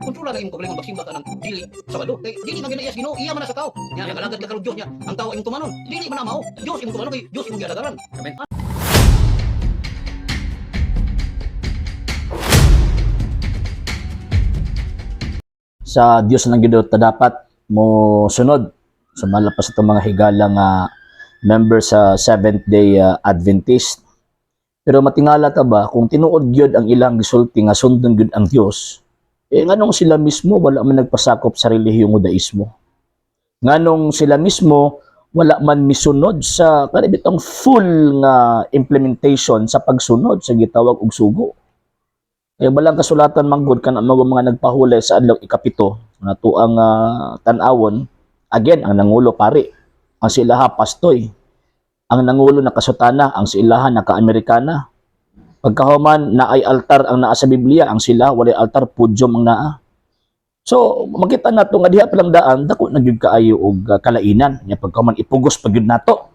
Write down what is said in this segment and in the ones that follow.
Kontrola na imong kaugalingon magsimba ka ng dili Sabado. Kay dili man ginayas Ginoo, iya man na sa tao. Nya nagalagad ka karong Dios niya. Ang tao imong tumanon. Dili man na mao. Dios imong tumanon kay Dios imong giadagaran. Amen. Sa Dios lang gid ta dapat mo sunod sumala pa sa itong mga higala nga member sa Seventh Day Adventist. Pero matingala ta ba kung tinuod gyud ang ilang gisulti nga sundon gyud ang Dios, nganong sila mismo wala man nagpasakop sa relihiyong Judaismo? Nganong sila mismo wala man misunod sa kanibitang full nga implementation sa pagsunod sa gitawag og sugo? Kaya balang kasulatan manggod kan mga nagpahulay sa adlaw ikapito na tuang tan-awon, again ang nangulo pari, ang silaha pastoy, ang nangulo nakasutana, ang silaha naka-Amerikana. Pagkahuman na ay altar ang naa sa Biblia, ang sila walay altar, pudyom ang naa. So makita nato nga diha pa lang daan dako na gyud kaayo og kalainan nya pagkahuman ipugos pa gyud nato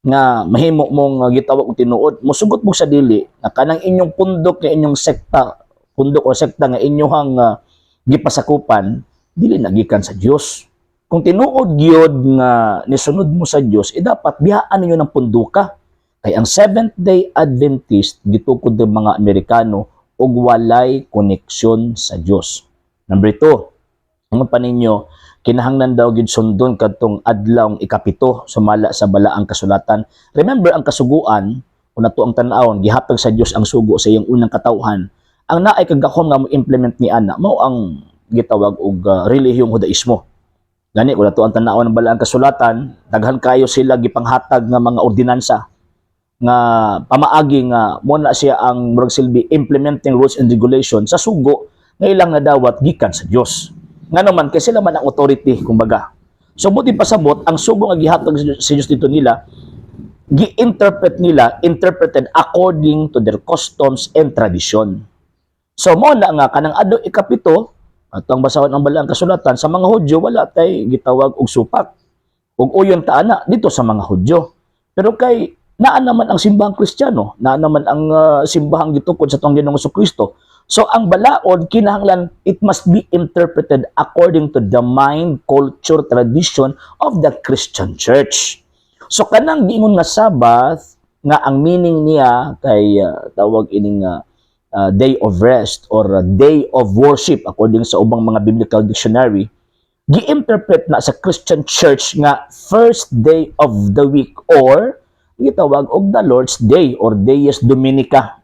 nga mahimo mong gitawag og tinuod, mosugot mo sa dili na kanang inyong pundok nga inyong sekta, pundok o sekta nga inyong gipasakupan dili nagikan sa Dios. Kung tinuod gyud nga nisunod mo sa Dios, dapat biyaan ninyo ng punduka. Kay ang Seventh Day Adventist gitukod ng mga Amerikano og walay koneksyon sa Dios. Number 2, ang pa ninyo kinahanglan daw gid sundon kadtong adlaw ikapito sumala sa balaang kasulatan. Remember ang kasuguan kung nato ang tan-awon gihatag sa Dios ang sugo sa iyang unang katawhan. Ang naay kagahom nga mo implement ni ana mao ang gitawag og relihiyong Judaismo. Gani kung nato ang tan-awon ng balaang kasulatan, daghan kayo sila gipanghatag nga mga ordinansa nga pamaagi nga mo na siya ang murag silbi implementing rules and regulations sa sugo nga ilang nadawat gikan sa Dios. Nga naman, kasi sila man ang authority, kumbaga. So, buti pasabot, ang sugo nga gihatag sa Diyos dito nila, interpreted according to their customs and tradition. So, mo na nga, kanang adlaw ikapito, at ang basawan ng balaang kasulatan, sa mga Hudyo, wala tay gitawag og supak. Og uyon taana, dito sa mga Hudyo. Pero kay, naan naman ang simbahang Kristiyano, naan naman ang simbahang gitukod sa tong Ginoong Kristo. So, ang balaod, kinahanglan, it must be interpreted according to the mind, culture, tradition of the Christian Church. So, kanang giingon nga Sabbath, nga ang meaning niya kay tawag ining day of rest or day of worship according sa ubang mga biblical dictionary, gi-interpret na sa Christian Church nga first day of the week or gitawag og the Lord's Day or Dies Dominica.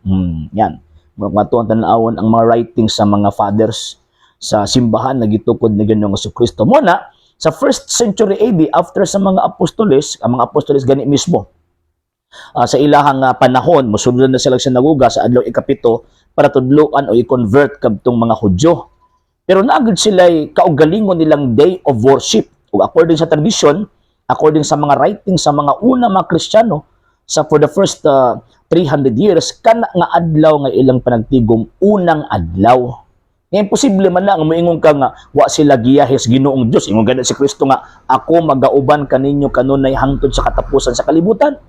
Yan. Matuang tan-awon ang mga writings sa mga fathers sa simbahan na gitukod ni Ginoong Kristo. Muna, sa 1st century AD, after sa mga apostoles, ang mga apostoles gani mismo, sa ilahang panahon, musulod na sila sa naguga sa adlaw ikapito para tudluan o i-convert kadtong mga Hudyo. Pero naagad sila kaugalingon nilang day of worship. O according sa tradition, according sa mga writings sa mga una mga Kristiyano, for the first 300 years, kana nga adlaw nga ilang panagtigom unang adlaw. Ngayon, posible man lang, moingon ka nga, wa sila giyahis Ginoong Diyos. Ingon ganit si Kristo nga, ako magauban kaninyo kanunay hangtod sa katapusan sa kalibutan.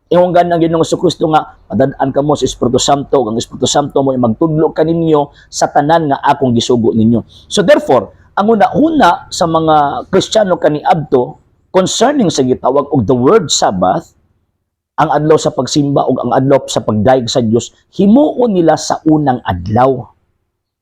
Ingon ganit ang Ginoong Kristo nga, madadaan ka mo sa Espiritu Santo, ang Espiritu Santo mo magtudlo kaninyo sa tanan nga akong gisugo ninyo. So therefore, ang una-una sa mga Kristiyano kaniadto concerning sa gitawag og the word Sabbath, ang adlaw sa pagsimba o ang adlaw sa pagdaig sa Dios, himuon nila sa unang adlaw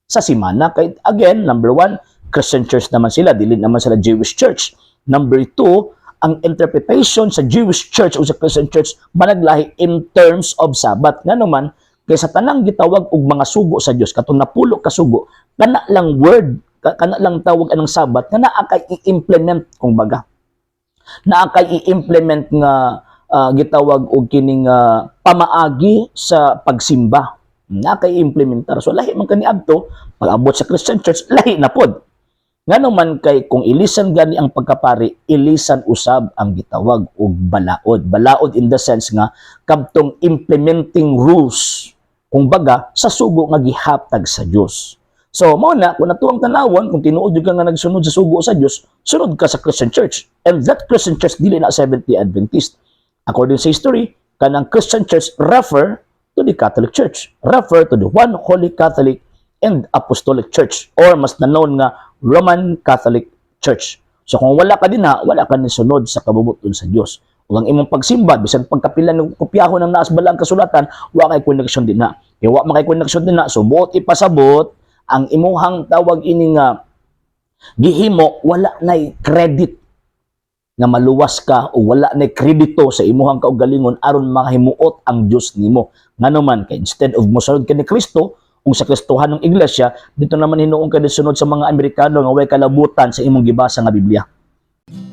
sa simana. Kay again, number 1, Christian church naman sila, dili naman sila Jewish church. Number 2, ang interpretation sa Jewish church o sa Christian church managlahi in terms of Sabbath. Nga naman, kay sa tanang gitawag og mga sugo sa Dios, katong napulo ka sugo, kana lang word, kana lang tawag anang Sabbath, nga naa kay i-implement kung baga. Naa kay i-implement nga gitawag og kining pamaagi sa pagsimba na kay implementar. So lahi man kaniadto pag-abot sa Christian Church, lahi na pod. Nganuman kay kung ilisan gani ang pagkapari, ilisan usab ang gitawag og balaod. Balaod in the sense nga kadtong implementing rules kung baga sa sugo nga gihatag sa Dios. So mao na kung nato ang tanawon, kung tinuod ka nga nagsunod sa sugo sa Dios, sunod ka sa Christian Church. And that Christian Church dili na Seventh Day Adventist. According sa history, kanang Christian Church refer to the Catholic Church, refer to the one Holy Catholic and Apostolic Church or mas known nga Roman Catholic Church. So kung wala ka din wala ka nisunod sa kabubuton sa Dios. Ug ang imong pagsimba bisan pagkapilan ng kopyahon ng naas balang kasulatan, wa kay connection din na. Kaya wa man kay connection din na, so buot ipasabot ang imuhang tawag ini nga gihimo, wala nay credit nga maluwas ka o wala nay kredito sa imuhang kaugalingon aron mahimuot ang Dios nimo. Nganuman kay instead of mosunod ka ni Kristo kung sa Kristohan ng iglesia, dito naman hinuong ka sunod sa mga Amerikano nga way kalabutan sa imong gibasa nga Biblia.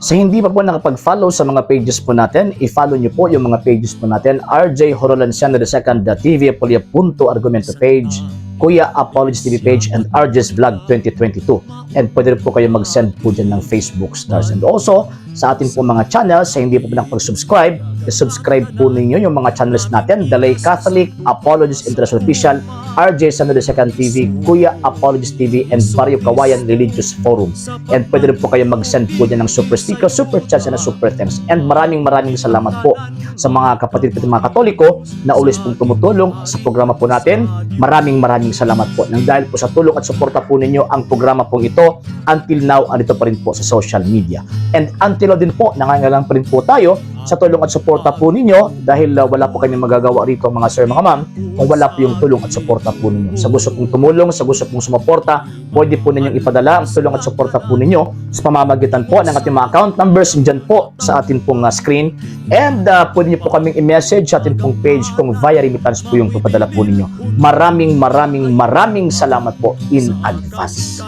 Sa hindi pa po nakapag-follow sa mga pages po natin, i-follow niyo po yung mga pages po natin, RJ Horolanciano II TV, Apolia Punto Argumento page, Kuya Apologies TV page, and RJ's Vlog 2022. And pwede rin po kayo mag-send po dyan ng Facebook stars. And also, sa atin po mga channels, sa hindi po nakapag-subscribe, subscribe po ninyo yung mga channels natin, Dalay Catholic, Apologies International Official, RJ Sano II TV, Kuya Apologies TV, and Barrio Kawayan Religious Forum. And pwede rin po kayo mag-send po dyan ng super sticker, super chats, and super thanks. And maraming salamat po sa mga kapatid at mga Katoliko na ulis pong tumutulong sa programa po natin. Maraming salamat po. Nang dahil po sa tulong at suporta po ninyo, ang programa pong ito, until now, andito pa rin po sa social media. And until now din po, nangangailangan pa rin po tayo sa tulong at suporta po ninyo dahil wala po kami magagawa rito mga sir, mga ma'am, kung wala po yung tulong at suporta po ninyo. Sa gusto pong tumulong, sa gusto pong sumuporta, pwede po ninyong ipadala ang tulong at suporta po ninyo sa pamamagitan po ng ating mga account numbers dyan po sa ating pong screen. And pwede nyo po kaming i-message sa ating pong page kung via remittance po yung papadala po ninyo. Maraming salamat po in advance.